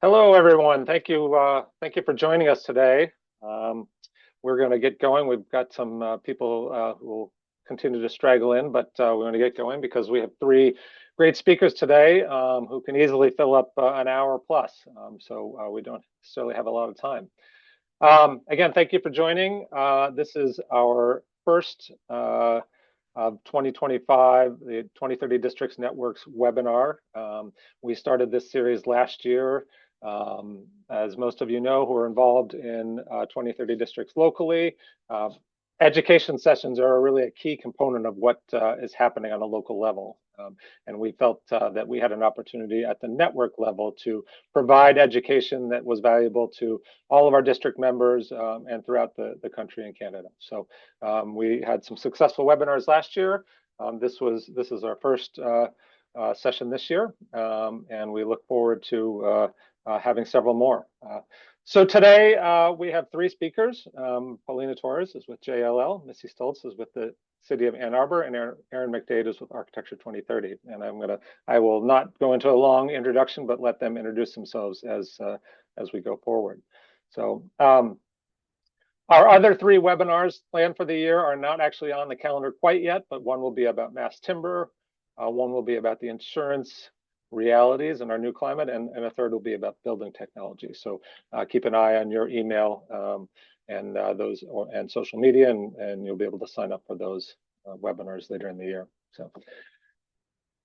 Hello, everyone. Thank you for joining us today. We're going to get going. We've got some people who will continue to straggle in, but we want to get going because we have three great speakers today who can easily fill up an hour plus. So we don't necessarily have a lot of time. Again, thank you for joining. This is our first of 2025, the 2030 Districts Networks webinar. We started this series last year. As most of you know who are involved in 2030 districts locally, education sessions are really a key component of what is happening on a local level. And we felt that we had an opportunity at the network level to provide education that was valuable to all of our district members and throughout the country and Canada. So we had some successful webinars last year. This is our first session this year, and we look forward to having several more. So today we have three speakers. Paulina Torres is with JLL, Missy Stults is with the City of Ann Arbor, and Erin McDade is with Architecture 2030. And I will not go into a long introduction, but let them introduce themselves as we go forward. So our other three webinars planned for the year are not actually on the calendar quite yet, but one will be about mass timber, one will be about the insurance realities in our new climate, and a third will be about building technology. So keep an eye on your email and social media, and you'll be able to sign up for those webinars later in the year. So,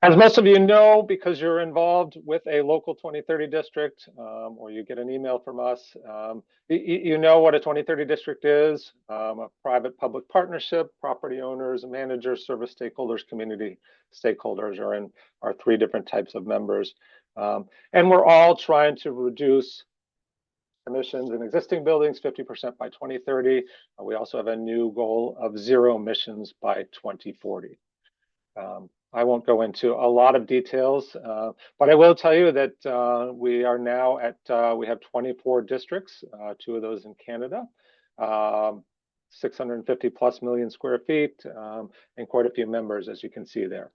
as most of you know, because you're involved with a local 2030 district, or you get an email from us, you know what a 2030 district is: a private-public partnership. Property owners, managers, service stakeholders, community stakeholders are in our three different types of members. And we're all trying to reduce emissions in existing buildings 50% by 2030. We also have a new goal of zero emissions by 2040. I won't go into a lot of details, but I will tell you that we are now we have 24 districts, two of those in Canada, 650 plus million square feet, and quite a few members, as you can see there.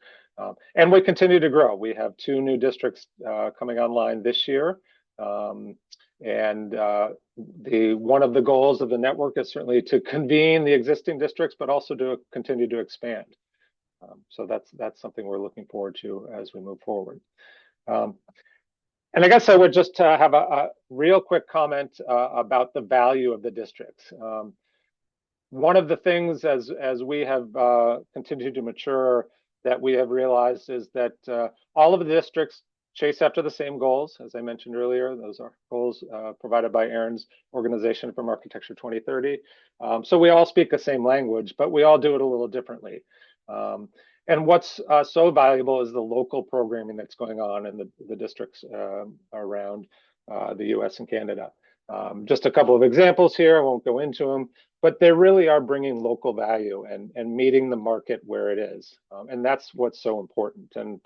And we continue to grow. We have two new districts coming online this year. And one of the goals of the network is certainly to convene the existing districts, but also to continue to expand. So that's something we're looking forward to as we move forward. And I guess I would just have a real quick comment about the value of the districts. One of the things as we have continued to mature that we have realized is that all of the districts chase after the same goals. As I mentioned earlier, those are goals provided by Erin's organization from Architecture 2030. So we all speak the same language, but we all do it a little differently. And what's so valuable is the local programming that's going on in the districts around the US and Canada. Just a couple of examples here, I won't go into them, but they really are bringing local value and meeting the market where it is. And that's what's so important. And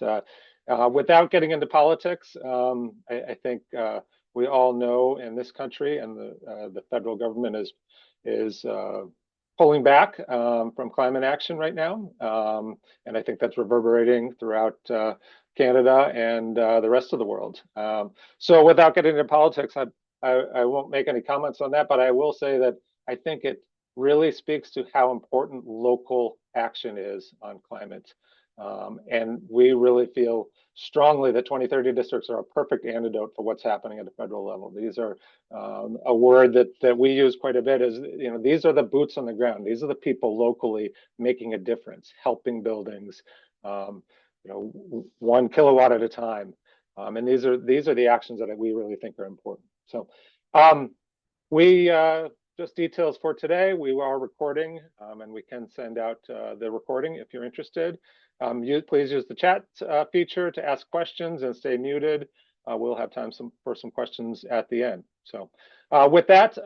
without getting into politics, I think we all know in this country, and the federal government is pulling back from climate action right now. And I think that's reverberating throughout Canada and the rest of the world. So without getting into politics, I won't make any comments on that, but I will say that I think it really speaks to how important local action is on climate. And we really feel strongly that 2030 districts are a perfect antidote for what's happening at the federal level. These are a word that we use quite a bit is, these are the boots on the ground. These are the people locally making a difference, helping buildings, 1 kilowatt at a time. And these are the actions that we really think are important. So just details for today. We are recording, and we can send out the recording if you're interested. Please use the chat feature to ask questions and stay muted. We'll have time for some questions at the end. So with that,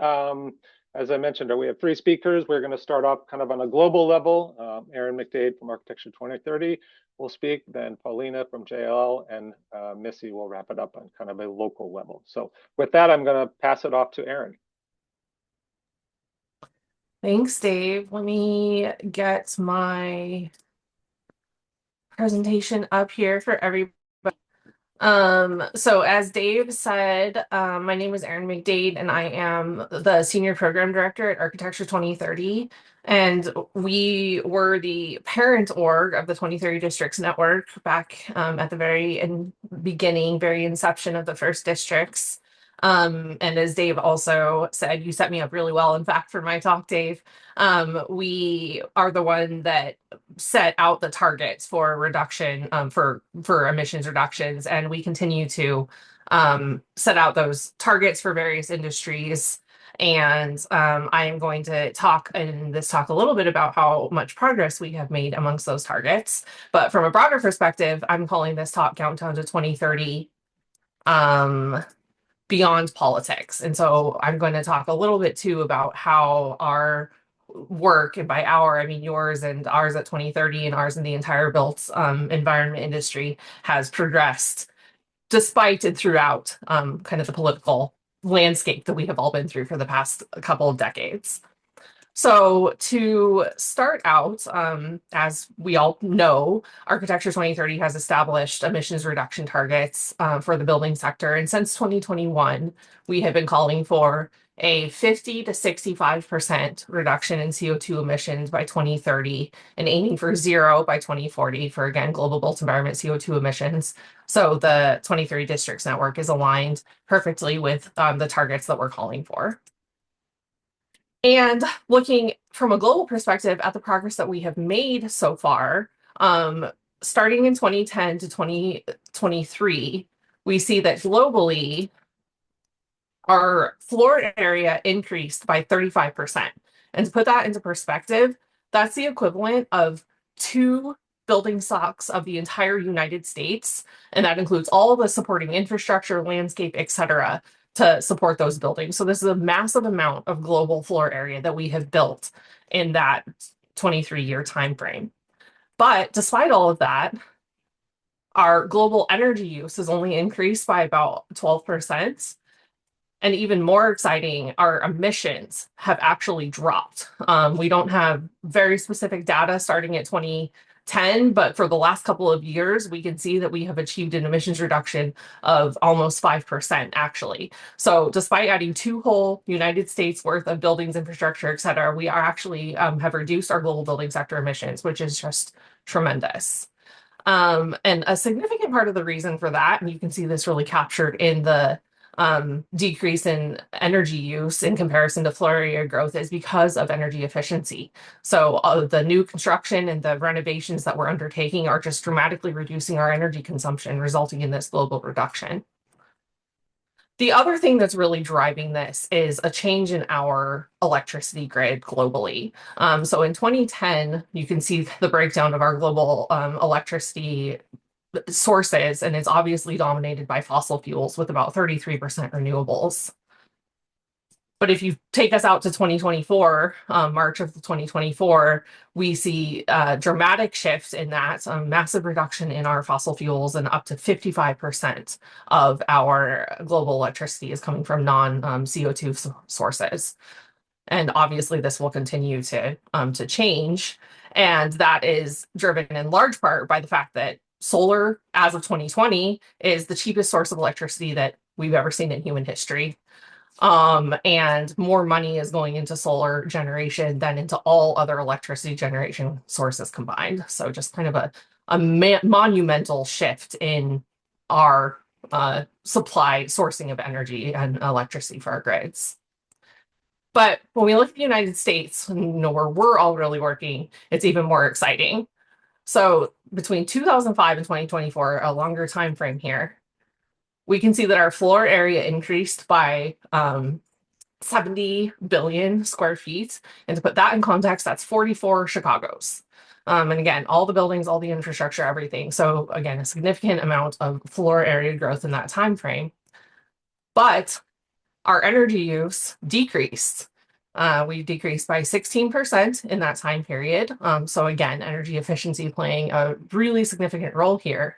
as I mentioned, we have three speakers. We're going to start off kind of on a global level. Erin McDade from Architecture 2030 will speak, then Paulina from JLL, and Missy will wrap it up on kind of a local level. So with that, I'm going to pass it off to Erin. Thanks, Dave. Let me get my presentation up here for everybody. So as Dave said, my name is Erin McDade, and I am the Senior Program Director at Architecture 2030. And we were the parent org of the 2030 Districts Network back at the beginning, very inception of the first districts. And as Dave also said, you set me up really well, in fact, for my talk, Dave. We are the one that set out the targets for reduction for emissions reductions, and we continue to set out those targets for various industries. And I am going to talk in this talk a little bit about how much progress we have made amongst those targets. But from a broader perspective, I'm calling this talk Countdown to 2030 um, Beyond Politics. And so I'm going to talk a little bit too about how our work, and by our, I mean yours and ours at 2030 and ours in the entire built environment industry, has progressed despite and throughout kind of the political landscape that we have all been through for the past couple of decades. So to start out, as we all know, Architecture 2030 has established emissions reduction targets for the building sector. And since 2021, we have been calling for a 50 to 65% reduction in CO2 emissions by 2030 and aiming for zero by 2040 for, again, global built environment CO2 emissions. So the 2030 Districts Network is aligned perfectly with the targets that we're calling for. And looking from a global perspective at the progress that we have made so far, starting in 2010 to 2023, we see that globally, our floor area increased by 35%. And to put that into perspective, that's the equivalent of two building stocks of the entire United States. And that includes all the supporting infrastructure, landscape, et cetera, to support those buildings. So this is a massive amount of global floor area that we have built in that 23-year time frame. But despite all of that, our global energy use has only increased by about 12%. And even more exciting, our emissions have actually dropped. We don't have very specific data starting at 2010, but for the last couple of years, we can see that we have achieved an emissions reduction of almost 5%, actually. So despite adding two whole United States worth of buildings, infrastructure, et cetera, we are actually have reduced our global building sector emissions, which is just tremendous. And a significant part of the reason for that, and you can see this really captured in the decrease in energy use in comparison to floor area growth, is because of energy efficiency. So the new construction and the renovations that we're undertaking are just dramatically reducing our energy consumption, resulting in this global reduction. The other thing that's really driving this is a change in our electricity grid globally. So in 2010, you can see the breakdown of our global electricity sources, and it's obviously dominated by fossil fuels with about 33% renewables. But if you take us out to 2024, March of 2024, we see a dramatic shift in that, massive reduction in our fossil fuels, and up to 55% of our global electricity is coming from non-CO2 sources. And obviously, this will continue to change. And that is driven in large part by the fact that solar, as of 2020, is the cheapest source of electricity that we've ever seen in human history. And more money is going into solar generation than into all other electricity generation sources combined. So just kind of a monumental shift in our supply sourcing of energy and electricity for our grids. But when we look at the United States, where we're all really working, it's even more exciting. So between 2005 and 2024, a longer time frame here, we can see that our floor area increased by 70 billion square feet. And to put that in context, that's 44 Chicago's. And again, all the buildings, all the infrastructure, everything. So again, a significant amount of floor area growth in that time frame. But our energy use decreased. We decreased by 16% in that time period. So again, energy efficiency playing a really significant role here.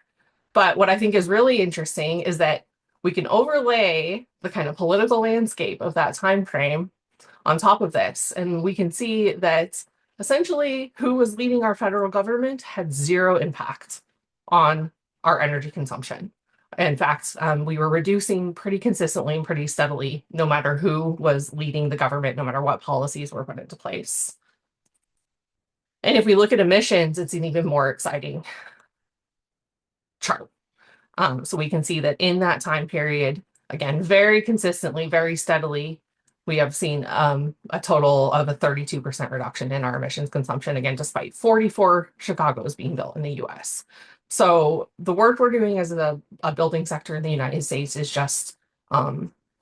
But what I think is really interesting is that we can overlay the kind of political landscape of that time frame on top of this, and we can see that essentially who was leading our federal government had zero impact on our energy consumption. In fact, we were reducing pretty consistently and pretty steadily, no matter who was leading the government, no matter what policies were put into place. And if we look at emissions, it's an even more exciting chart. So we can see that in that time period, again, very consistently, very steadily, we have seen a total of a 32% reduction in our emissions consumption, again, despite 44 Chicago's being built in the US. So the work we're doing as a building sector in the United States is just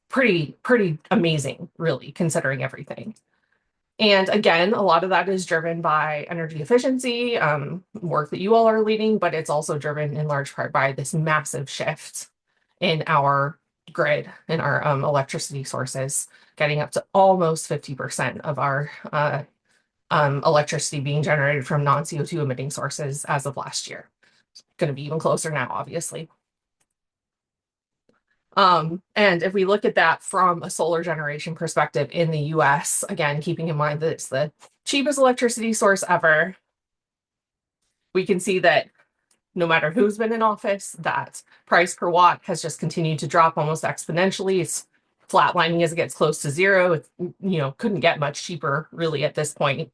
pretty amazing, really, considering everything. And again, a lot of that is driven by energy efficiency, work that you all are leading, but it's also driven in large part by this massive shift in our grid, in our electricity sources, getting up to almost 50% of our electricity being generated from non-CO2 emitting sources as of last year. It's going to be even closer now, obviously. And if we look at that from a solar generation perspective in the US, again, keeping in mind that it's the cheapest electricity source ever, we can see that no matter who's been in office, that price per watt has just continued to drop almost exponentially. It's flatlining as it gets close to zero. It, couldn't get much cheaper really at this point.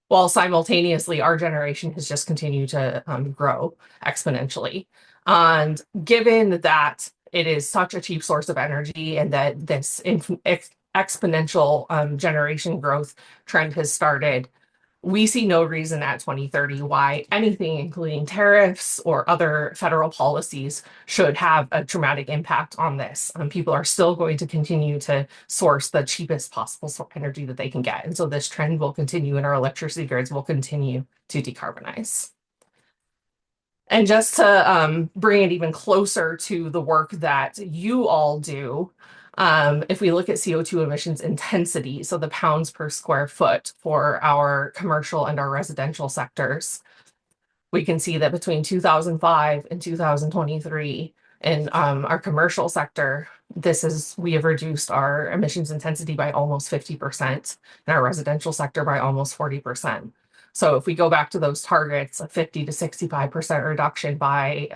While simultaneously, our generation has just continued to grow exponentially. And given that it is such a cheap source of energy and that this exponential generation growth trend has started, we see no reason at 2030 why anything, including tariffs or other federal policies, should have a dramatic impact on this. People are still going to continue to source the cheapest possible energy that they can get. And so this trend will continue and our electricity grids will continue to decarbonize. And just to bring it even closer to the work that you all do, if we look at CO2 emissions intensity, so the pounds per square foot for our commercial and our residential sectors, we can see that between 2005 and 2023 in our commercial sector, we have reduced our emissions intensity by almost 50%, and our residential sector by almost 40%. So if we go back to those targets, a 50 to 65% reduction by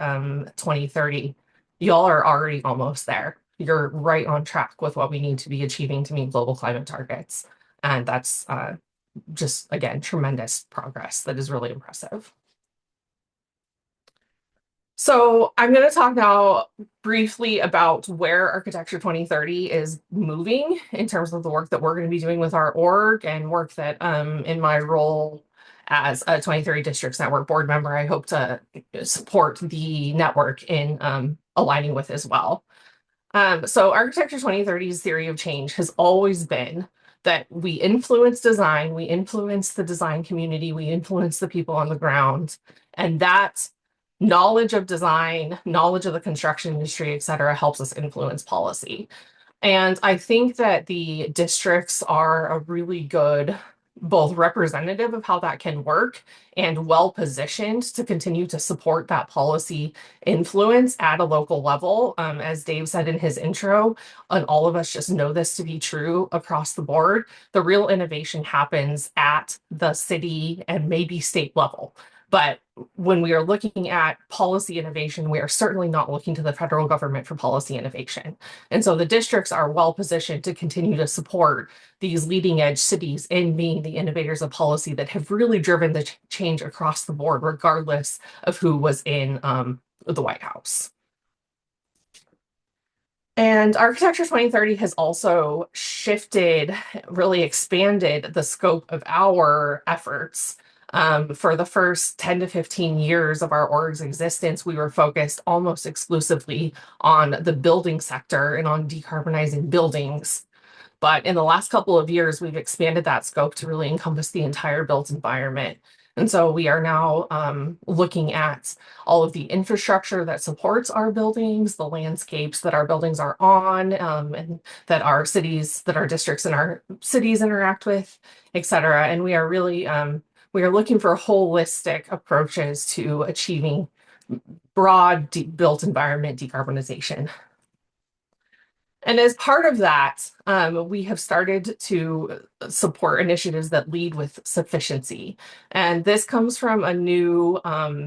2030, y'all are already almost there. You're right on track with what we need to be achieving to meet global climate targets. And that's just, again, tremendous progress that is really impressive. So I'm going to talk now briefly about where Architecture 2030 is moving in terms of the work that we're going to be doing with our org and work that in my role as a 2030 Districts Network board member, I hope to support the network in aligning with as well. So Architecture 2030's theory of change has always been that we influence design, we influence the design community, we influence the people on the ground, and that knowledge of design, knowledge of the construction industry, et cetera, helps us influence policy. And I think that the districts are a really good both representative of how that can work and well positioned to continue to support that policy influence at a local level. As Dave said in his intro, and all of us just know this to be true across the board, the real innovation happens at the city and maybe state level. But when we are looking at policy innovation, we are certainly not looking to the federal government for policy innovation. And so the districts are well positioned to continue to support these leading edge cities in being the innovators of policy that have really driven the change across the board, regardless of who was in the White House. And Architecture 2030 has also shifted, really expanded the scope of our efforts. For the first 10 to 15 years of our org's existence, we were focused almost exclusively on the building sector and on decarbonizing buildings. But in the last couple of years, we've expanded that scope to really encompass the entire built environment. And so we are now looking at all of the infrastructure that supports our buildings, the landscapes that our buildings are on, and that our cities, that our districts and our cities interact with, et cetera. And we are really we are looking for holistic approaches to achieving broad built environment decarbonization. And as part of that, we have started to support initiatives that lead with sufficiency. And this comes from a new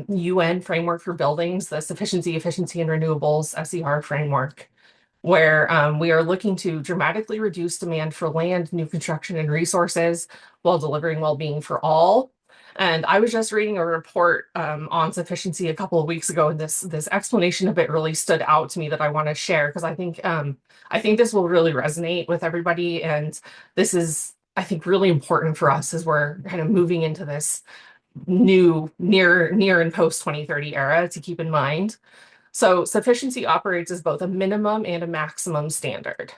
UN framework for buildings, the Sufficiency, Efficiency, and Renewables SER framework, where we are looking to dramatically reduce demand for land, new construction, and resources while delivering well-being for all. And I was just reading a report on sufficiency a couple of weeks ago, and this explanation of it really stood out to me that I want to share because I think this will really resonate with everybody, and this is I think really important for us as we're kind of moving into this new near and post 2030 era to keep in mind. So sufficiency operates as both a minimum and a maximum standard.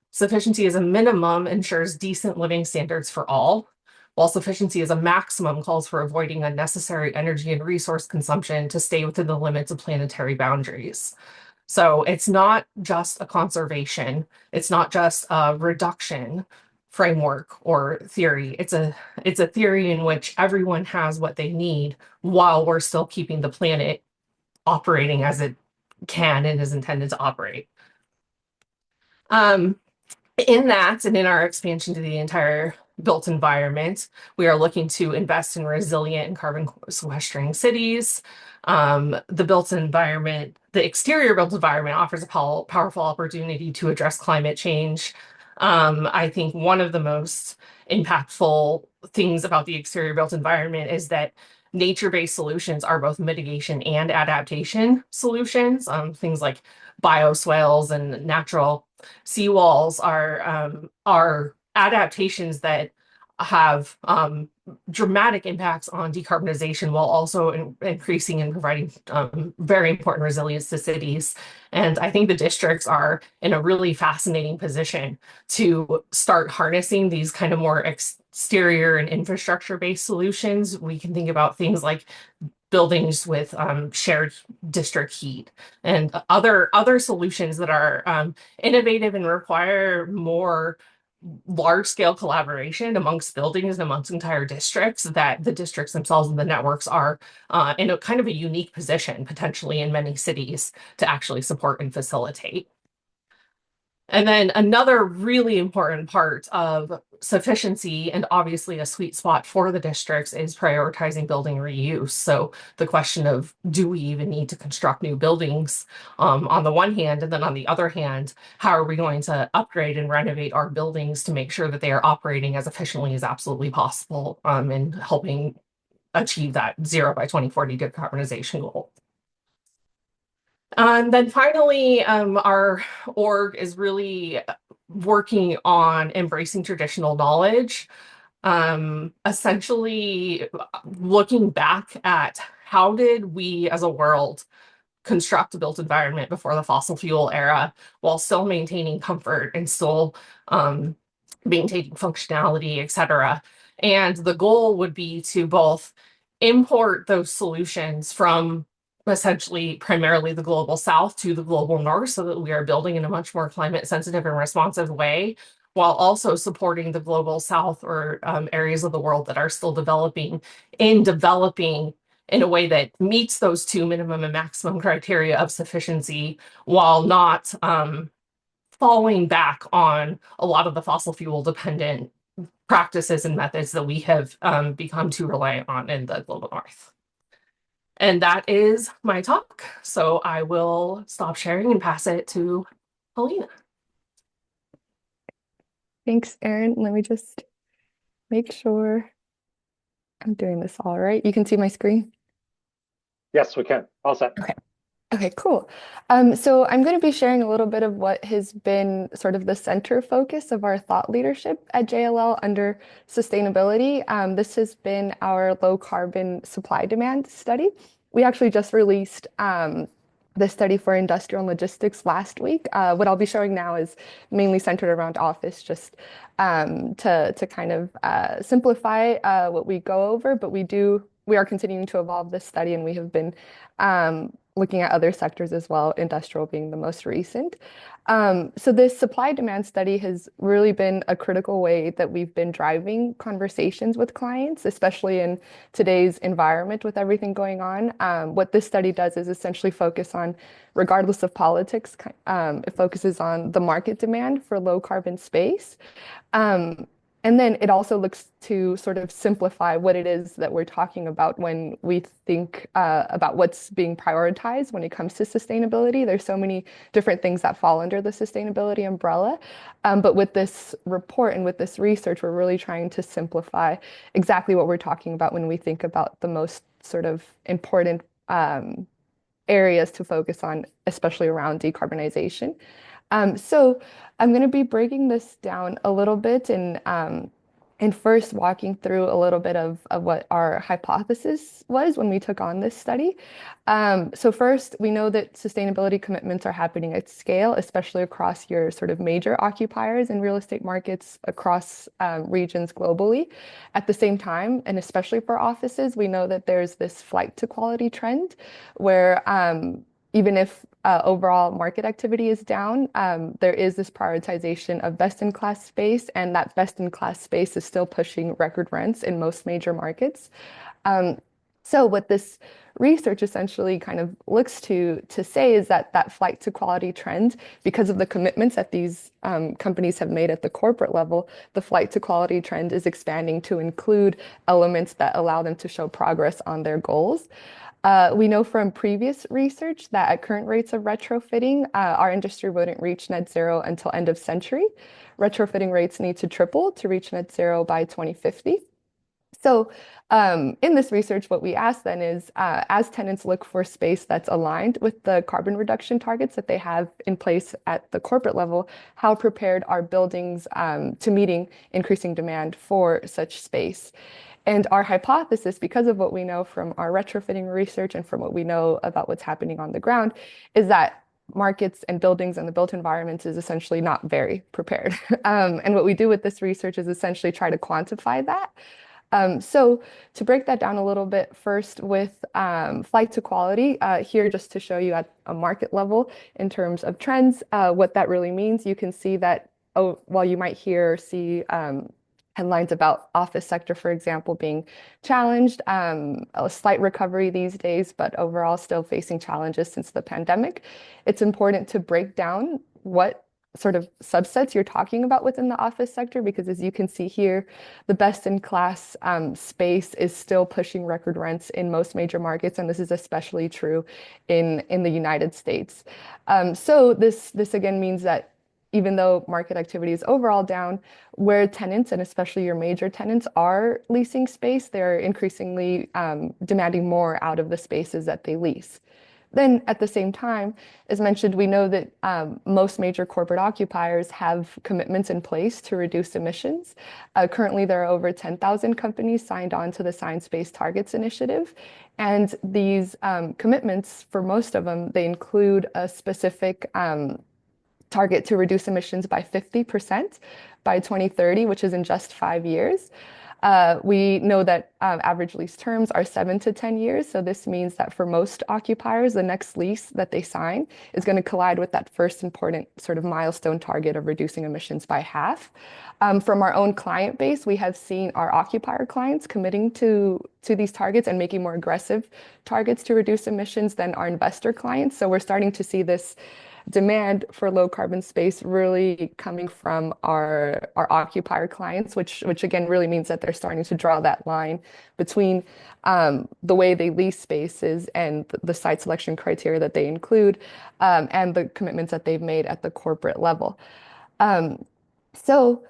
Sufficiency as a minimum ensures decent living standards for all, while sufficiency as a maximum calls for avoiding unnecessary energy and resource consumption to stay within the limits of planetary boundaries. So it's not just a conservation, it's not just a reduction framework or theory. It's a theory in which everyone has what they need while we're still keeping the planet operating as it can and is intended to operate. Um, in that and in our expansion to the entire built environment, we are looking to invest in resilient and carbon sequestering cities. The built environment, the exterior built environment offers a powerful opportunity to address climate change. I think one of the most impactful things about the exterior built environment is that nature-based solutions are both mitigation and adaptation solutions. Things like bioswales and natural seawalls are adaptations that have dramatic impacts on decarbonization while also increasing and providing very important resilience to cities. And I think the districts are in a really fascinating position to start harnessing these kind of more exterior and infrastructure-based solutions. We can think about things like buildings with shared district heat and other solutions that are innovative and require more large scale collaboration amongst buildings and amongst entire districts, that the districts themselves and the networks are in a kind of a unique position potentially in many cities to actually support and facilitate. And then another really important part of sufficiency, and obviously a sweet spot for the districts, is prioritizing building reuse. So the question of, do we even need to construct new buildings on the one hand, and then on the other hand, how are we going to upgrade and renovate our buildings to make sure that they are operating as efficiently as absolutely possible in helping achieve that zero by 2040 decarbonization goal. And then finally, our org is really working on embracing traditional knowledge, essentially looking back at how did we as a world construct a built environment before the fossil fuel era while still maintaining comfort and still maintaining functionality, et cetera. And the goal would be to both import those solutions from essentially primarily the global south to the global north so that we are building in a much more climate sensitive and responsive way, while also supporting the global south or areas of the world that are still developing in a way that meets those two minimum and maximum criteria of sufficiency while not falling back on a lot of the fossil fuel dependent practices and methods that we have become too reliant on in the global north. And that is my talk. So I will stop sharing and pass it to Paulina. Thanks, Erin. Let me just make sure I'm doing this all right. You can see my screen? Yes, we can. All set. Okay. Okay, cool. So I'm going to be sharing a little bit of what has been sort of the center focus of our thought leadership at JLL under sustainability. This has been our low carbon supply demand study. We actually just released the study for industrial and logistics last week. What I'll be showing now is mainly centered around office, just to kind of simplify what we go over, but we are continuing to evolve this study, and we have been looking at other sectors as well, industrial being the most recent. So this supply demand study has really been a critical way that we've been driving conversations with clients, especially in today's environment with everything going on. What this study does is essentially focus on, regardless of politics, it focuses on the market demand for low carbon space. Um, and then it also looks to sort of simplify what it is that we're talking about when we think about what's being prioritized when it comes to sustainability. There's so many different things that fall under the sustainability umbrella. But with this report and with this research, we're really trying to simplify exactly what we're talking about when we think about the most sort of important areas to focus on, especially around decarbonization. So I'm going to be breaking this down a little bit and first walking through a little bit of what our hypothesis was when we took on this study. So first, we know that sustainability commitments are happening at scale, especially across your sort of major occupiers in real estate markets across regions globally. At the same time, and especially for offices, we know that there's this flight to quality trend where even if overall market activity is down, there is this prioritization of best-in-class space, and that best-in-class space is still pushing record rents in most major markets. So what this research essentially kind of looks to say is that that flight to quality trend, because of the commitments that these companies have made at the corporate level, the flight to quality trend is expanding to include elements that allow them to show progress on their goals. We know from previous research that at current rates of retrofitting, our industry wouldn't reach net zero until end of century. Retrofitting rates need to triple to reach net zero by 2050. So in this research, what we asked then is, as tenants look for space that's aligned with the carbon reduction targets that they have in place at the corporate level, how prepared are buildings to meeting increasing demand for such space? And our hypothesis, because of what we know from our retrofitting research and from what we know about what's happening on the ground, is that markets and buildings and the built environment is essentially not very prepared. And what we do with this research is essentially try to quantify that. So to break that down a little bit, first with flight to quality, here just to show you at a market level in terms of trends, what that really means, you can see that, while you might hear or see headlines about office sector, for example, being challenged, a slight recovery these days, but overall still facing challenges since the pandemic. It's important to break down what sort of subsets you're talking about within the office sector, because as you can see here, the best-in-class space is still pushing record rents in most major markets, and this is especially true in the United States. So this again means that even though market activity is overall down, where tenants, and especially your major tenants, are leasing space, they're increasingly demanding more out of the spaces that they lease. Then at the same time, as mentioned, we know that most major corporate occupiers have commitments in place to reduce emissions. Currently, there are over 10,000 companies signed on to the Science Based Targets Initiative. And these commitments, for most of them, they include a specific target to reduce emissions by 50% by 2030, which is in just 5 years. We know that average lease terms are 7 to 10 years. So this means that for most occupiers, the next lease that they sign is going to collide with that first important sort of milestone target of reducing emissions by half. From our own client base, we have seen our occupier clients committing to these targets and making more aggressive targets to reduce emissions than our investor clients. So we're starting to see this demand for low carbon space really coming from our occupier clients, which again really means that they're starting to draw that line between the way they lease spaces and the site selection criteria that they include, and the commitments that they've made at the corporate level. So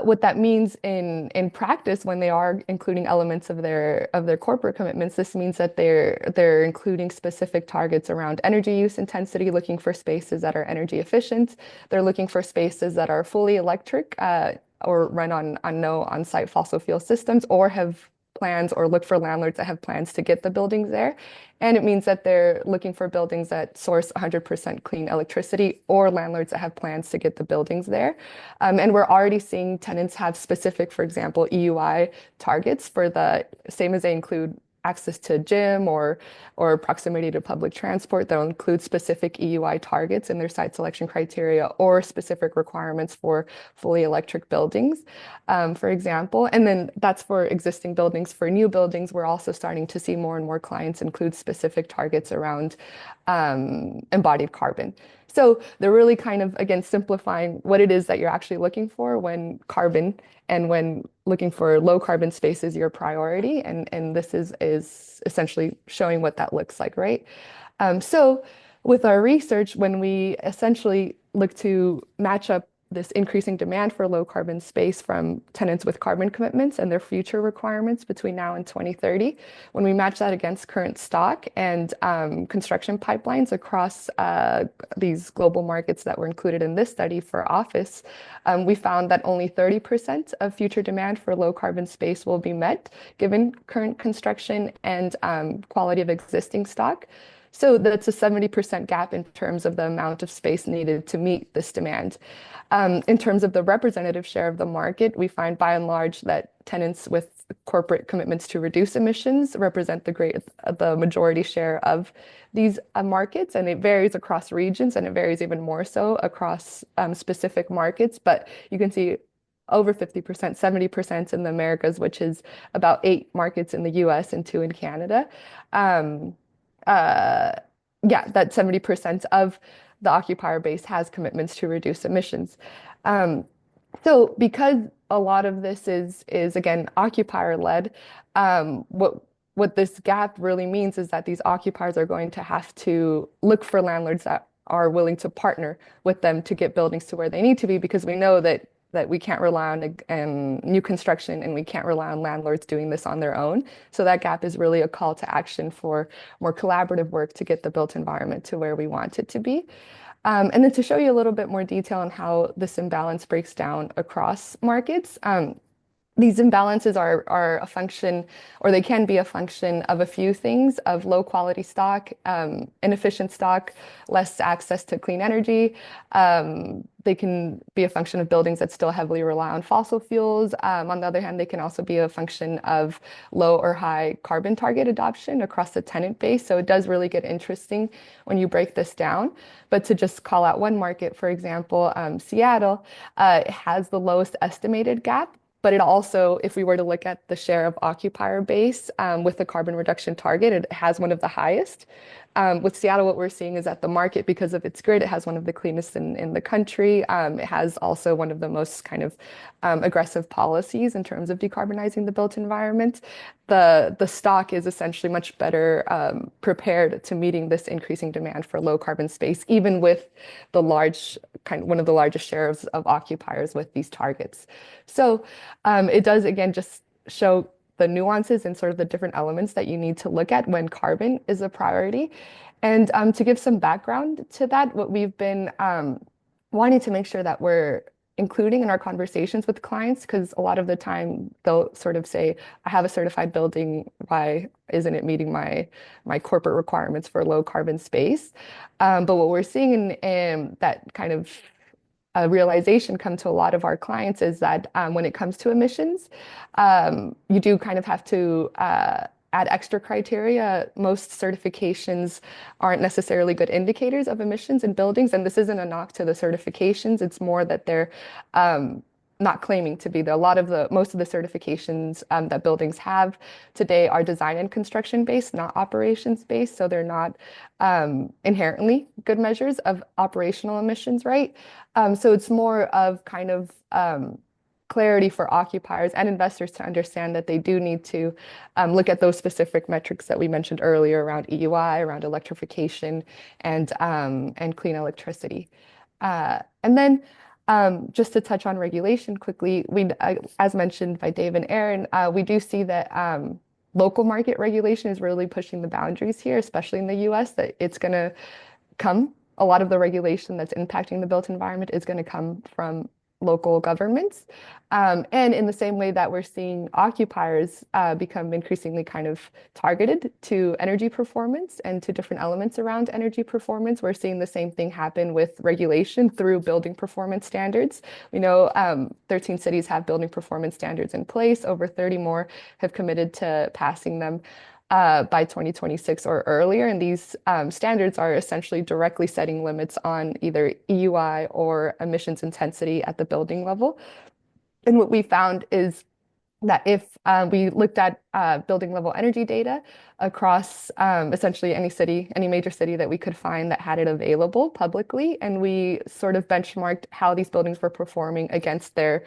what that means in practice, when they are including elements of their corporate commitments, this means that they're including specific targets around energy use intensity, looking for spaces that are energy efficient. They're looking for spaces that are fully electric or run on no on-site fossil fuel systems, or have plans or look for landlords that have plans to get the buildings there. And it means that they're looking for buildings that source 100% clean electricity, or landlords that have plans to get the buildings there. And we're already seeing tenants have specific, for example, EUI targets for the same as they include access to gym or proximity to public transport. They'll include specific EUI targets in their site selection criteria or specific requirements for fully electric buildings, for example. And then that's for existing buildings. For new buildings, we're also starting to see more and more clients include specific targets around embodied carbon. So they're really kind of, again, simplifying what it is that you're actually looking for when carbon and when looking for low carbon space is your priority. And this is essentially showing what that looks like, right? So with our research, when we essentially look to match up this increasing demand for low carbon space from tenants with carbon commitments and their future requirements between now and 2030, when we match that against current stock and construction pipelines across these global markets that were included in this study for office, we found that only 30% of future demand for low carbon space will be met given current construction and quality of existing stock. So that's a 70% gap in terms of the amount of space needed to meet this demand. In terms of the representative share of the market, we find by and large that tenants with corporate commitments to reduce emissions represent the majority share of these markets, and it varies across regions, and it varies even more so across specific markets. But you can see over 50%, 70% in the Americas, which is about 8 markets in the US and 2 in Canada. Yeah, that 70% of the occupier base has commitments to reduce emissions. So because a lot of this is again occupier led, what this gap really means is that these occupiers are going to have to look for landlords that are willing to partner with them to get buildings to where they need to be, because we know that we can't rely on new construction and we can't rely on landlords doing this on their own. So that gap is really a call to action for more collaborative work to get the built environment to where we want it to be. And then to show you a little bit more detail on how this imbalance breaks down across markets, these imbalances are a function, or they can be a function of a few things: of low quality stock, inefficient stock, less access to clean energy. They can be a function of buildings that still heavily rely on fossil fuels. On the other hand, they can also be a function of low or high carbon target adoption across the tenant base. So it does really get interesting when you break this down. But to just call out one market, for example, Seattle has the lowest estimated gap. But it also, if we were to look at the share of occupier base with the carbon reduction target, it has one of the highest. With Seattle, what we're seeing is that the market, because of its grid, it has one of the cleanest in the country. It has also one of the most kind of aggressive policies in terms of decarbonizing the built environment. The stock is essentially much better prepared to meeting this increasing demand for low carbon space, even with the one of the largest shares of occupiers with these targets. So it does, again, just show the nuances and sort of the different elements that you need to look at when carbon is a priority. And to give some background to that, what we've been wanting to make sure that we're including in our conversations with clients, because a lot of the time they'll sort of say, I have a certified building, why isn't it meeting my corporate requirements for low carbon space? But what we're seeing in that kind of a realization come to a lot of our clients is that when it comes to emissions, you do kind of have to add extra criteria. Most certifications aren't necessarily good indicators of emissions in buildings, and this isn't a knock to the certifications. It's more that they're not claiming to be there. Most of the certifications that buildings have today are design and construction based, not operations based. So they're not inherently good measures of operational emissions, right? So it's more of kind of clarity for occupiers and investors to understand that they do need to look at those specific metrics that we mentioned earlier around EUI, around electrification, and clean electricity. And then just to touch on regulation quickly, as mentioned by Dave and Erin, we do see that local market regulation is really pushing the boundaries here, especially in the US, that it's going to a lot of the regulation that's impacting the built environment is going to come from local governments. And in the same way that we're seeing occupiers become increasingly kind of targeted to energy performance and to different elements around energy performance, we're seeing the same thing happen with regulation through building performance standards. We know 13 cities have building performance standards in place. Over 30 more have committed to passing them. by 2026 or earlier. And these standards are essentially directly setting limits on either EUI or emissions intensity at the building level. And what we found is that if we looked at building level energy data across essentially any city, any major city that we could find that had it available publicly, and we sort of benchmarked how these buildings were performing against their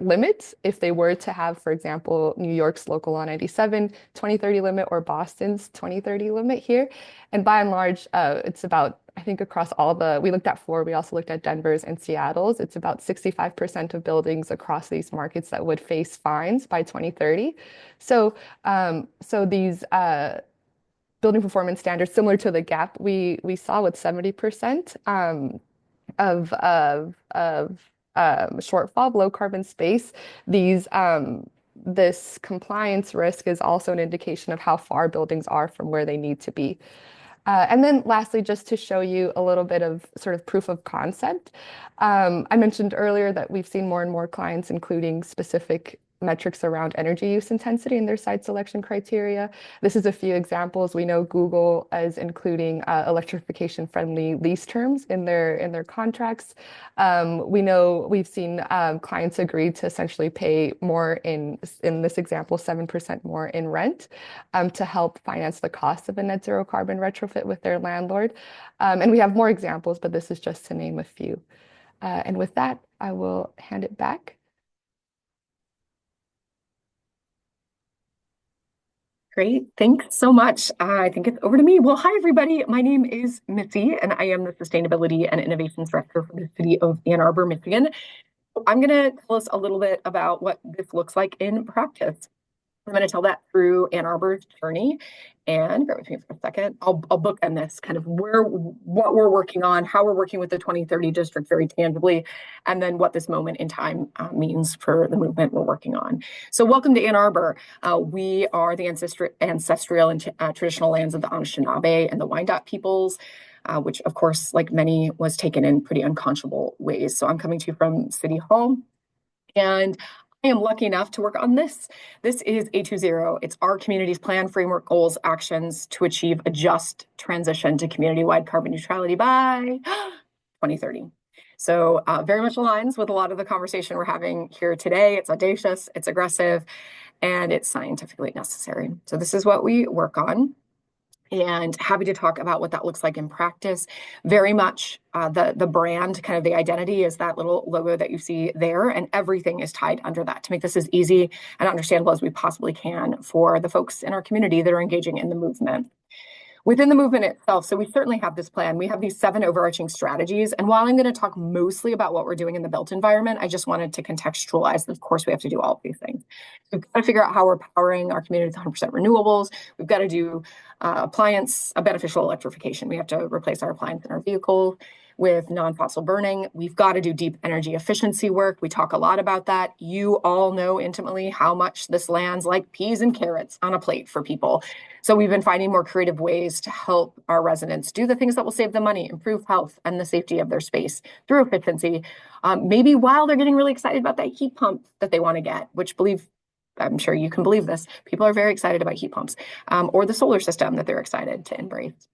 limits, if they were to have, for example, New York's Local Law 97 2030 limit or Boston's 2030 limit here. And by and large, it's about, I think across we looked at four, we also looked at Denver's and Seattle's. It's about 65% of buildings across these markets that would face fines by 2030. So these building performance standards, similar to the gap we saw with 70% of shortfall, low carbon space, this compliance risk is also an indication of how far buildings are from where they need to be. And then lastly, just to show you a little bit of sort of proof of concept, I mentioned earlier that we've seen more and more clients including specific metrics around energy use intensity in their site selection criteria. This is a few examples. We know Google is including electrification friendly lease terms in their contracts. We know we've seen clients agree to essentially pay more in this example, 7% more in rent to help finance the cost of a net zero carbon retrofit with their landlord. And we have more examples, but this is just to name a few. And with that, I will hand it back. Great. Thanks so much. I think it's over to me. Well, hi, everybody. My name is Missy, and I am the Sustainability and Innovations Director for the City of Ann Arbor, Michigan. I'm going to tell us a little bit about what this looks like in practice. I'm going to tell that through Ann Arbor's journey, and bear with me for a second. I'll bookend this kind of what we're working on, how we're working with the 2030 district very tangibly, and then what this moment in time means for the movement we're working on. So welcome to Ann Arbor. We are the ancestral and traditional lands of the Anishinaabe and the Wyandot peoples, which of course, like many, was taken in pretty unconscionable ways. So I'm coming to you from City Hall, and I am lucky enough to work on this. This is A20. It's our community's plan, framework, goals, actions to achieve a just transition to community-wide carbon neutrality by 2030. So very much aligns with a lot of the conversation we're having here today. It's audacious, it's aggressive, and it's scientifically necessary. So this is what we work on. And happy to talk about what that looks like in practice. Very much the brand, kind of the identity, is that little logo that you see there, and everything is tied under that to make this as easy and understandable as we possibly can for the folks in our community that are engaging in the movement. Within the movement itself, so we certainly have this plan. We have these 7 overarching strategies. And while I'm going to talk mostly about what we're doing in the built environment, I just wanted to contextualize that, of course, we have to do all of these things. So we've got to figure out how we're powering our community with 100% renewables. We've got to do beneficial electrification. We have to replace our appliance in our vehicles with non-fossil burning. We've got to do deep energy efficiency work. We talk a lot about that. You all know intimately how much this lands like peas and carrots on a plate for people. So we've been finding more creative ways to help our residents do the things that will save them money, improve health and the safety of their space through efficiency, maybe while they're getting really excited about that heat pump that they want to get, which I'm sure you can believe this, people are very excited about heat pumps, or the solar system that they're excited to embrace.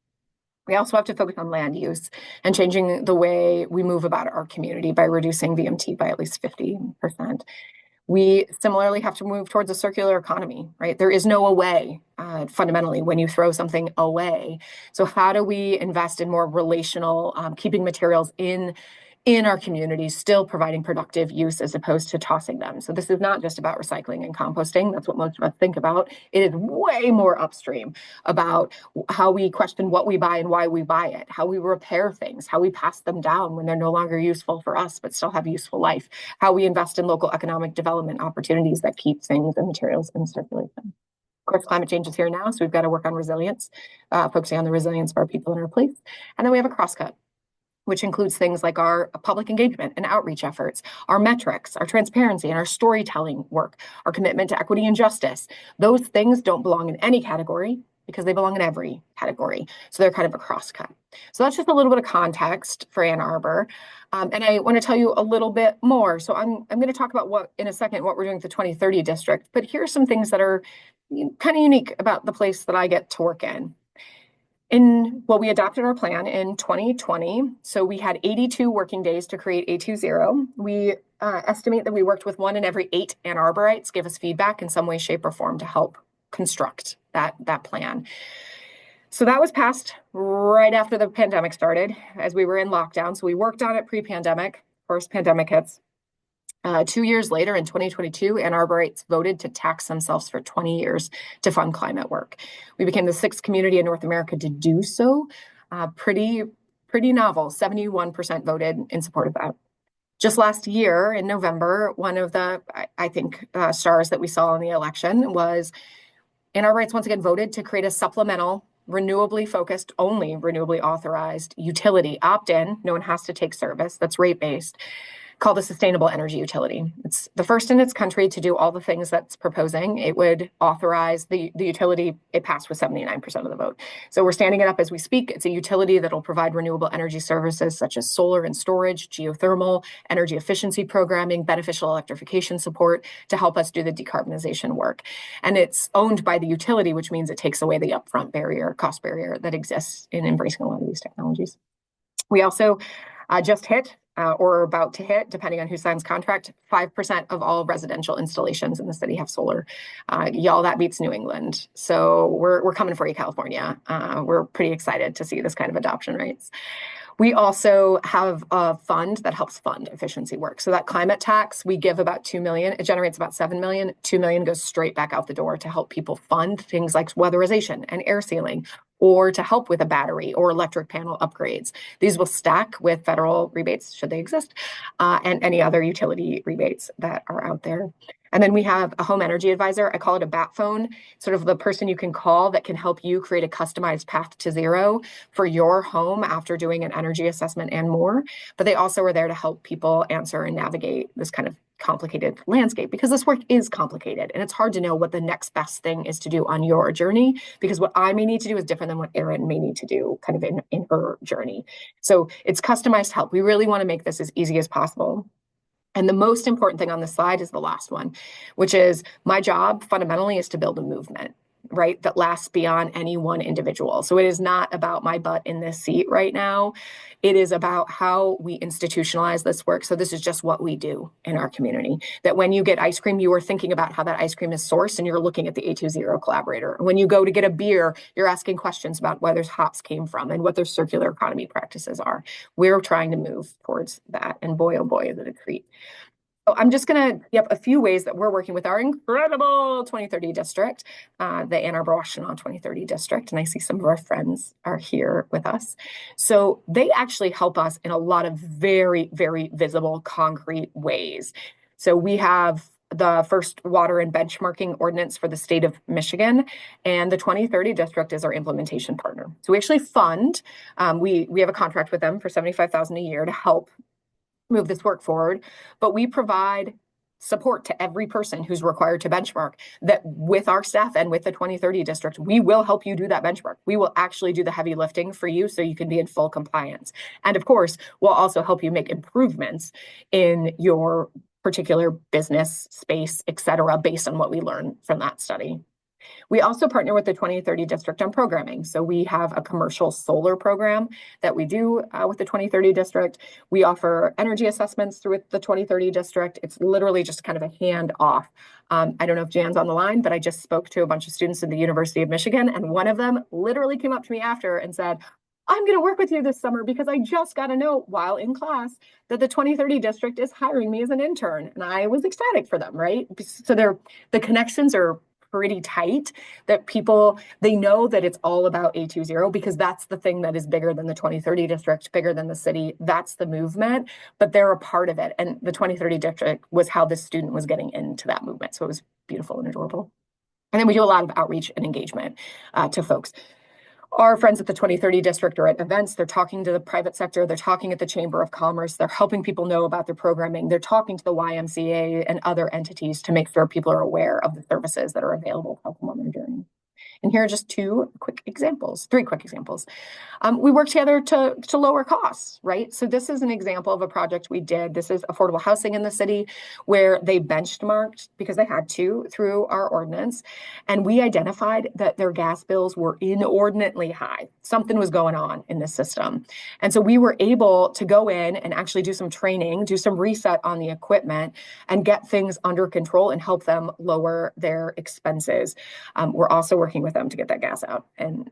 We also have to focus on land use and changing the way we move about our community by reducing VMT by at least 50%. We similarly have to move towards a circular economy, right? There is no away, fundamentally, when you throw something away. So how do we invest in more relational, keeping materials in our communities, still providing productive use as opposed to tossing them? So this is not just about recycling and composting. That's what most of us think about. It is way more upstream about how we question what we buy and why we buy it, how we repair things, how we pass them down when they're no longer useful for us, but still have a useful life, how we invest in local economic development opportunities that keep things and materials in circulation. Of course, climate change is here now, so we've got to work on resilience, focusing on the resilience of our people and our place. And then we have a crosscut, which includes things like our public engagement and outreach efforts, our metrics, our transparency, and our storytelling work, our commitment to equity and justice. Those things don't belong in any category. because they belong in every category. So they're kind of a crosscut. So that's just a little bit of context for Ann Arbor. And I want to tell you a little bit more. So I'm going to talk about in a second, what we're doing with the 2030 district, but here's some things that are kind of unique about the place that I get to work in. We adopted our plan in 2020. So we had 82 working days to create A20. We estimate that we worked with 1 in every 8 Ann Arborites, give us feedback in some way, shape, or form to help construct that plan. So that was passed right after the pandemic started, as we were in lockdown. So we worked on it pre-pandemic. Of course, pandemic hits. 2 years later, in 2022, Ann Arborites voted to tax themselves for 20 years to fund climate work. We became the 6th community in North America to do so. Pretty novel. 71% voted in support of that. Just last year in November, one of the, I think, stars that we saw in the election was Ann Arborites once again voted to create a supplemental, renewably focused, only renewably authorized utility opt-in. No one has to take service. That's rate-based, called a sustainable energy utility. It's the first in its country to do all the things that's proposing. It would authorize the utility. It passed with 79% of the vote. So we're standing it up as we speak. It's a utility that will provide renewable energy services such as solar and storage, geothermal, energy efficiency programming, beneficial electrification support to help us do the decarbonization work. And it's owned by the utility, which means it takes away the upfront cost barrier that exists in embracing a lot of these technologies. We also just hit or are about to hit, depending on who signs contract, 5% of all residential installations in the city have solar. Y'all, that beats New England. So we're coming for you, California. We're pretty excited to see this kind of adoption rates. We also have a fund that helps fund efficiency work. So that climate tax, we give about $2 million. It generates about $7 million. $2 million goes straight back out the door to help people fund things like weatherization and air sealing, or to help with a battery or electric panel upgrades. These will stack with federal rebates, should they exist, and any other utility rebates that are out there. And then we have a home energy advisor. I call it a bat phone, sort of the person you can call that can help you create a customized path to zero for your home after doing an energy assessment and more. But they also are there to help people answer and navigate this kind of complicated landscape, because this work is complicated and it's hard to know what the next best thing is to do on your journey, because what I may need to do is different than what Erin may need to do kind of in her journey. So it's customized help. We really want to make this as easy as possible. And the most important thing on this slide is the last one, which is my job fundamentally is to build a movement, right, that lasts beyond any one individual. So it is not about my butt in this seat right now. It is about how we institutionalize this work. So this is just what we do in our community, that when you get ice cream, you are thinking about how that ice cream is sourced and you're looking at the A20 collaborator. When you go to get a beer, you're asking questions about where those hops came from and what their circular economy practices are. We're trying to move towards that. And boy, oh boy, is it a treat. So I'm just going to a few ways that we're working with our incredible 2030 district, the Ann Arbor, Washington 2030 district. And I see some of our friends are here with us. So they actually help us in a lot of very, very visible, concrete ways. So we have the first water and benchmarking ordinance for the state of Michigan, and the 2030 district is our implementation partner. So we actually fund, we have a contract with them for $75,000 a year to help move this work forward, but we provide support to every person who's required to benchmark. That with our staff and with the 2030 district, we will help you do that benchmark. We will actually do the heavy lifting for you so you can be in full compliance. And of course, we'll also help you make improvements in your particular business space, et cetera, based on what we learn from that study. We also partner with the 2030 district on programming. So we have a commercial solar program that we do with the 2030 district. We offer energy assessments through the 2030 district. It's literally just kind of a handoff. I don't know if Jan's on the line, but I just spoke to a bunch of students in the University of Michigan, and one of them literally came up to me after and said, I'm going to work with you this summer because I just got a note while in class that the 2030 district is hiring me as an intern. And I was ecstatic for them, right? So the connections are pretty tight, that people, they know that it's all about A20 because that's the thing that is bigger than the 2030 district, bigger than the city. That's the movement, but they're a part of it. And the 2030 district was how this student was getting into that movement. So it was beautiful and adorable. And then we do a lot of outreach and engagement to folks. Our friends at the 2030 district are at events. They're talking to the private sector. They're talking at the Chamber of Commerce. They're helping people know about their programming. They're talking to the YMCA and other entities to make sure people are aware of the services that are available to help them on their journey. And here are just three quick examples. We work together to lower costs, right? So this is an example of a project we did. This is affordable housing in the city where they benchmarked, because they had to, through our ordinance. And we identified that their gas bills were inordinately high. Something was going on in the system. And so we were able to go in and actually do some training, do some reset on the equipment, and get things under control and help them lower their expenses. We're also working with them to get that gas out and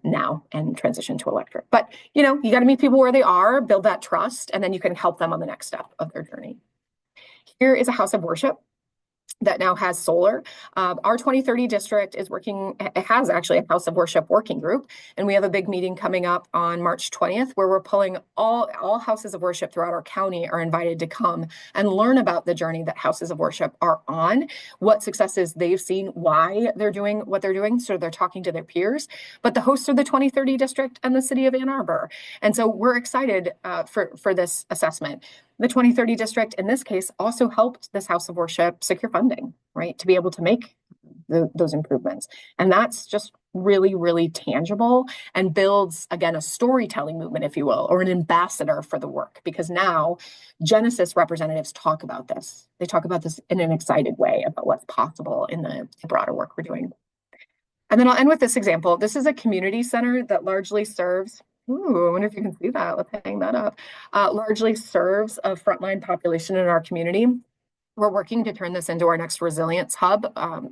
transition to electric. But you got to meet people where they are, build that trust, and then you can help them on the next step of their journey. Here is a house of worship that now has solar. Our 2030 district is working, it has actually a house of worship working group, and we have a big meeting coming up on March 20th where we're pulling all houses of worship throughout our county are invited to come and learn about the journey that houses of worship are on, what successes they've seen, why they're doing what they're doing, so they're talking to their peers. But the hosts are the 2030 district and the city of Ann Arbor. And so we're excited for this assessment. The 2030 district, in this case, also helped this house of worship secure funding, right, to be able to make those improvements. And that's just really, really tangible and builds, again, a storytelling movement, if you will, or an ambassador for the work, because now Genesis representatives talk about this. They talk about this in an excited way about what's possible in the broader work we're doing. And then I'll end with this example. This is a community center that largely serves I wonder if you can see that. Let's hang that up. Largely serves a frontline population in our community. We're working to turn this into our next resilience hub,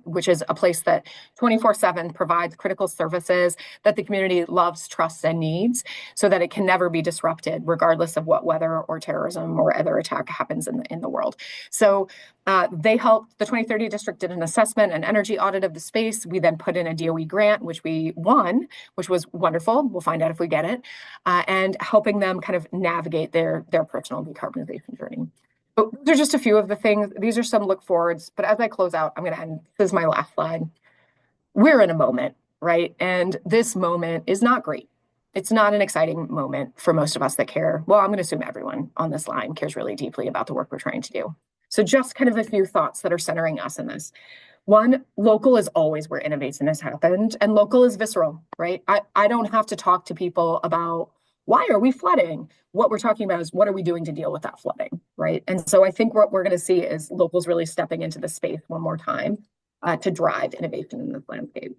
which is a place that 24/7 provides critical services that the community loves, trusts, and needs so that it can never be disrupted, regardless of what weather or terrorism or other attack happens in the world. So they helped, the 2030 district did an assessment and energy audit of the space. We then put in a DOE grant, which we won, which was wonderful. We'll find out if we get it, and helping them kind of navigate their personal decarbonization journey. But these are just a few of the things. These are some look forwards. But as I close out, I'm going to end. This is my last slide. We're in a moment, right? And this moment is not great. It's not an exciting moment for most of us that care. Well, I'm going to assume everyone on this line cares really deeply about the work we're trying to do. So just kind of a few thoughts that are centering us in this. One, local is always where innovation has happened, and local is visceral, right? I don't have to talk to people about why are we flooding? What we're talking about is what are we doing to deal with that flooding, right? And so I think what we're going to see is locals really stepping into the space one more time to drive innovation in this landscape.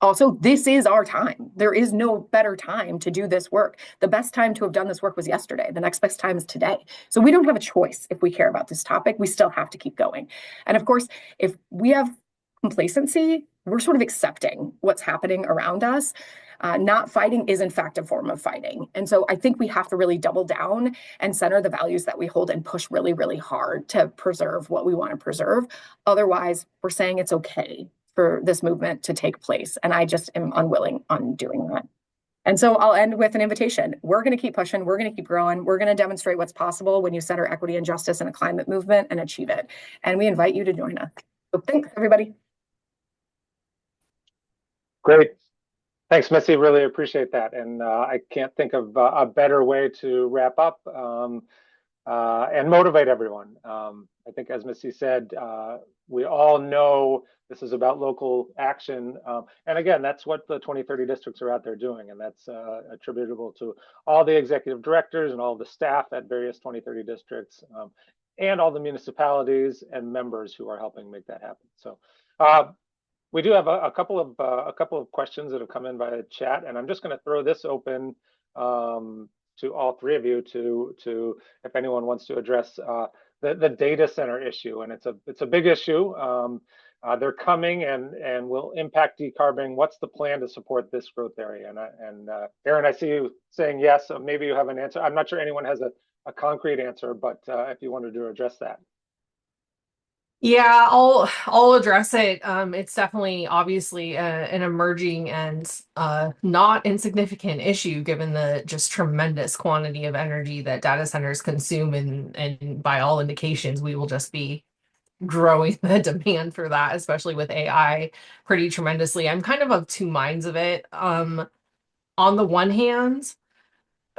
Also, this is our time. There is no better time to do this work. The best time to have done this work was yesterday. The next best time is today. So we don't have a choice if we care about this topic. We still have to keep going. And of course, if we have complacency, we're sort of accepting what's happening around us. Not fighting is in fact a form of fighting. And so I think we have to really double down and center the values that we hold and push really, really hard to preserve what we want to preserve. Otherwise, we're saying it's okay for this movement to take place. And I just am unwilling on doing that. And so I'll end with an invitation. We're going to keep pushing. We're going to keep growing. We're going to demonstrate what's possible when you center equity and justice in a climate movement and achieve it. And we invite you to join us. So thanks, everybody. Great. Thanks, Missy. Really appreciate that. And I can't think of a better way to wrap up and motivate everyone. I think, as Missy said, we all know this is about local action. And again, that's what the 2030 districts are out there doing. And that's attributable to all the executive directors and all the staff at various 2030 districts and all the municipalities and members who are helping make that happen. So we do have a couple of questions that have come in via chat, and I'm just going to throw this open to all three of you to if anyone wants to address the data center issue. And it's a big issue. They're coming and will impact decarbing. What's the plan to support this growth area? And Erin, I see you saying yes, so maybe you have an answer. I'm not sure anyone has a concrete answer, but if you wanted to address that. Yeah, I'll address it. It's definitely obviously an emerging and not insignificant issue given the just tremendous quantity of energy that data centers consume, and by all indications, we will just be growing the demand for that, especially with AI pretty tremendously. I'm kind of two minds of it. On the one hand,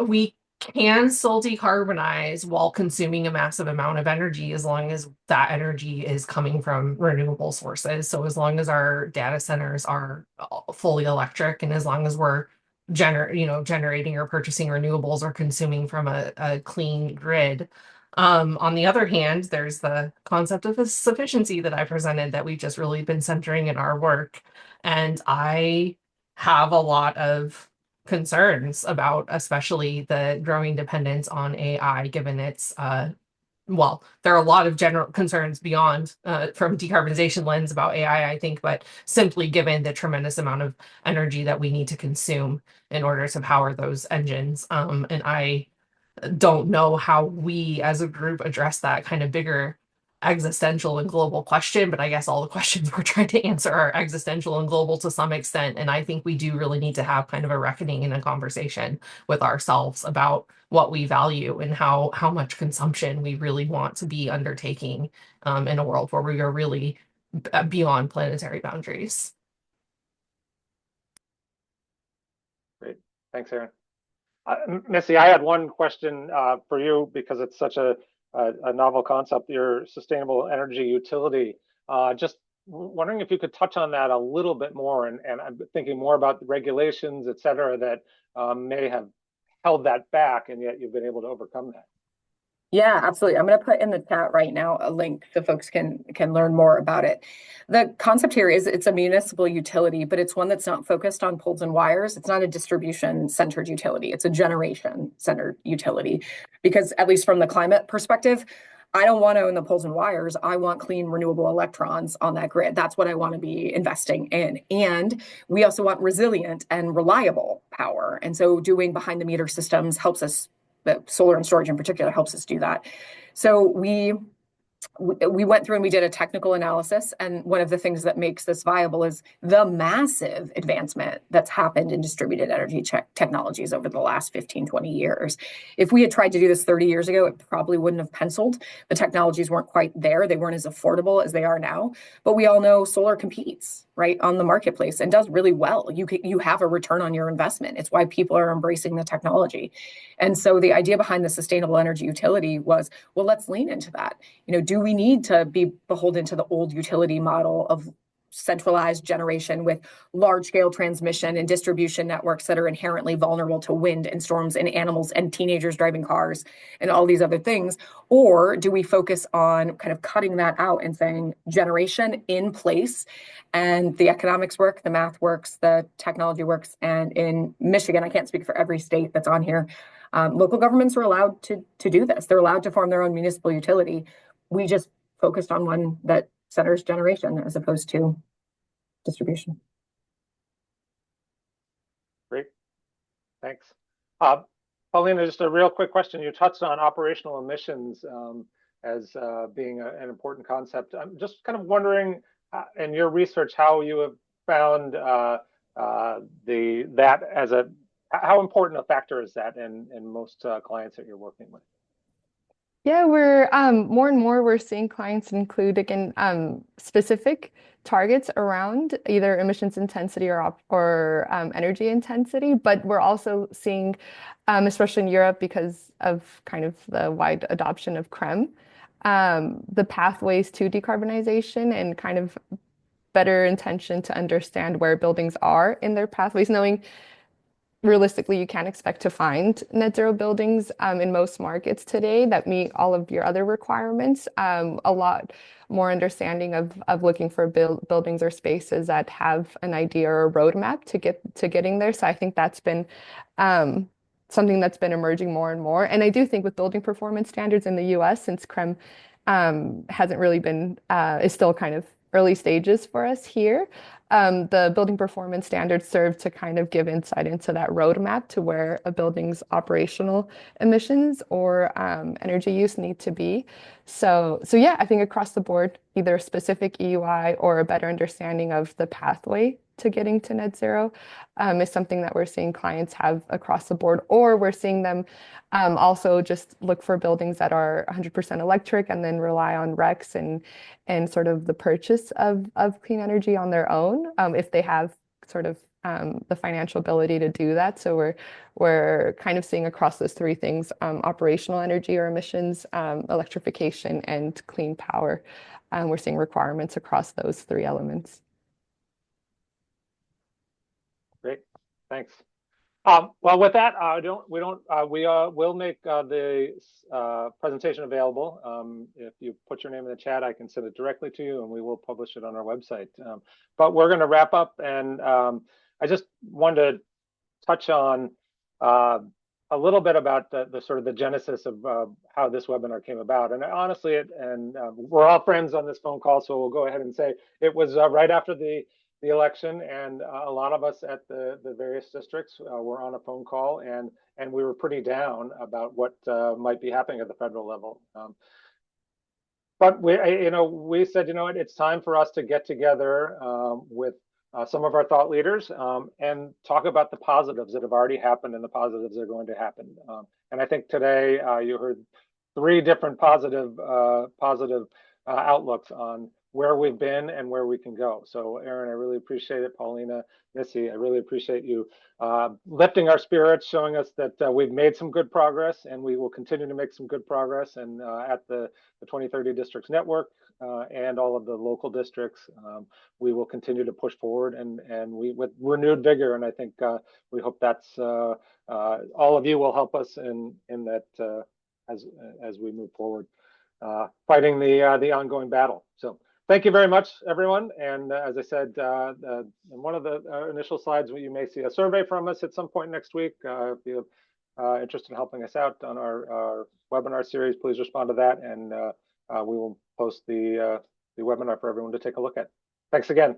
we can still decarbonize while consuming a massive amount of energy as long as that energy is coming from renewable sources. So as long as our data centers are fully electric and as long as we're generating or purchasing renewables or consuming from a clean grid. On the other hand, there's the concept of sufficiency that I presented that we've just really been centering in our work. And I have a lot of concerns about especially the growing dependence on AI, given its there are a lot of general concerns beyond from decarbonization lens about AI, I think, but simply given the tremendous amount of energy that we need to consume in order to power those engines. And I don't know how we as a group address that kind of bigger existential and global question, but I guess all the questions we're trying to answer are existential and global to some extent. And I think we do really need to have kind of a reckoning and a conversation with ourselves about what we value and how much consumption we really want to be undertaking in a world where we are really beyond planetary boundaries. Great. Thanks, Erin. Missy, I had one question for you because it's such a novel concept, your sustainable energy utility. Just wondering if you could touch on that a little bit more, and I'm thinking more about the regulations, et cetera, that may have held that back, and yet you've been able to overcome that. Yeah, absolutely. I'm going to put in the chat right now a link so folks can learn more about it. The concept here is it's a municipal utility, but it's one that's not focused on poles and wires. It's not a distribution-centered utility. It's a generation-centered utility. Because at least from the climate perspective, I don't want to own the poles and wires. I want clean, renewable electrons on that grid. That's what I want to be investing in. And we also want resilient and reliable power. And so doing behind-the-meter systems helps us. But solar and storage in particular helps us do that. So we went through and we did a technical analysis. And one of the things that makes this viable is the massive advancement that's happened in distributed energy technologies over the last 15, 20 years. If we had tried to do this 30 years ago, it probably wouldn't have penciled. The technologies weren't quite there. They weren't as affordable as they are now. But we all know solar competes, right, on the marketplace and does really well. You have a return on your investment. It's why people are embracing the technology. And so the idea behind the sustainable energy utility was, well, let's lean into that. Do we need to be beholden to the old utility model of centralized generation with large-scale transmission and distribution networks that are inherently vulnerable to wind and storms and animals and teenagers driving cars and all these other things? Or do we focus on kind of cutting that out and saying generation in place, and the economics work, the math works, the technology works? And in Michigan, I can't speak for every state that's on here, local governments are allowed to do this. They're allowed to form their own municipal utility. We just focused on one that centers generation as opposed to distribution. Great, thanks. Paulina, just a real quick question. You touched on operational emissions as being an important concept. I'm just kind of wondering, in your research, how you have found that as how important a factor is that in most clients that you're working with? Yeah, we're more and more we're seeing clients include again specific targets around either emissions intensity or energy intensity, but we're also seeing, especially in Europe, because of kind of the wide adoption of CREM, the pathways to decarbonization and kind of better intention to understand where buildings are in their pathways, knowing realistically, you can't expect to find net zero buildings in most markets today that meet all of your other requirements. A lot more understanding of looking for buildings or spaces that have an idea or a roadmap to getting there. So I think that's been something that's been emerging more and more. And I do think with building performance standards in the US, since CREM hasn't really been, is still kind of early stages for us here. The building performance standards serve to kind of give insight into that roadmap to where a building's operational emissions or energy use need to be. So yeah, I think across the board, either a specific EUI or a better understanding of the pathway to getting to net zero is something that we're seeing clients have across the board, or we're seeing them also just look for buildings that are 100% electric and then rely on RECs and sort of the purchase of clean energy on their own if they have sort of the financial ability to do that. So we're kind of seeing across those three things, operational energy or emissions, electrification, and clean power. We're seeing requirements across those three elements. Great, thanks. Well, with that, we'll make the presentation available. If you put your name in the chat, I can send it directly to you, and we will publish it on our website. But we're going to wrap up, and I just wanted to touch on a little bit about the sort of the genesis of how this webinar came about. And honestly, we're all friends on this phone call, so we'll go ahead and say it was right after the election, and a lot of us at the various districts were on a phone call, and we were pretty down about what might be happening at the federal level. But we said, it's time for us to get together with some of our thought leaders and talk about the positives that have already happened and the positives that are going to happen. And I think today you heard three different positive outlooks on where we've been and where we can go. So Erin, I really appreciate it. Paulina, Missy, I really appreciate you lifting our spirits, showing us that we've made some good progress, and we will continue to make some good progress. And at the 2030 Districts Network and all of the local districts, we will continue to push forward and with renewed vigor. And I think we hope that's all of you will help us in that as we move forward, fighting the ongoing battle. So thank you very much, everyone. And as I said, in one of the initial slides, you may see a survey from us at some point next week. If you're interested in helping us out on our webinar series, please respond to that, and we will post the webinar for everyone to take a look at. Thanks again.